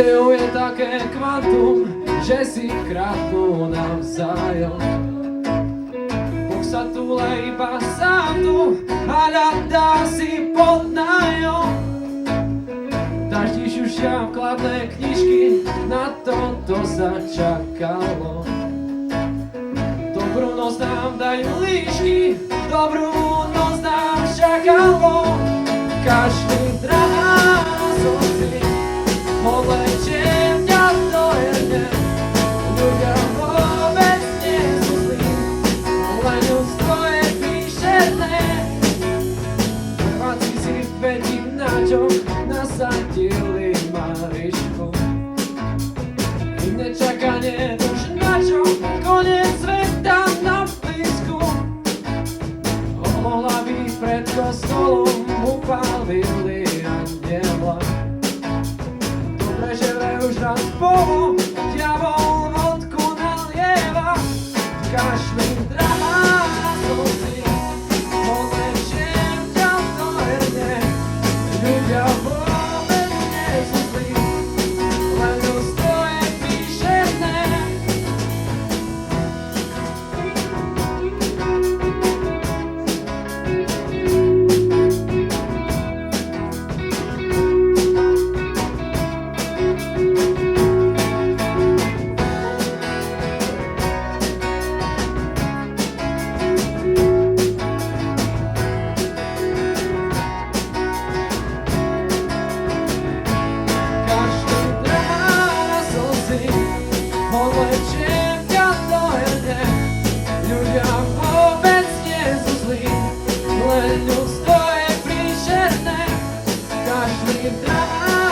Dejov je také kvantum, že si kradnú navzájom. Boh sa túle iba sám tu a ľadá si pod nájom. Daždi šušia vkladné knižky, na toto sa čakalo. Dobrú noc nám dajú líšky, dobrú noc nám čakalo. Kašli drahá slzy, odlečie mňa do herne. Ľudia vôbec nie sú zlí, len ľudstvo je príšerné. Prváci si v Betím náčok nasadili Marišku. I nečakanie už načo, koniec sveta na blízku. Mohla byť pred kostolom, upálili anjela. Dobre, že vraj už raz spolu diabol vodku nalieva. Kašli drahá slzy, odlečiem ťa do herne. Ľudia vôbec nie sú zlí, len ľudstvo je príšerné. Odlečiem ťa do herne. Ľudia vôbec nie sú zlí, len ľudstvo je príšerné. Kašli drahá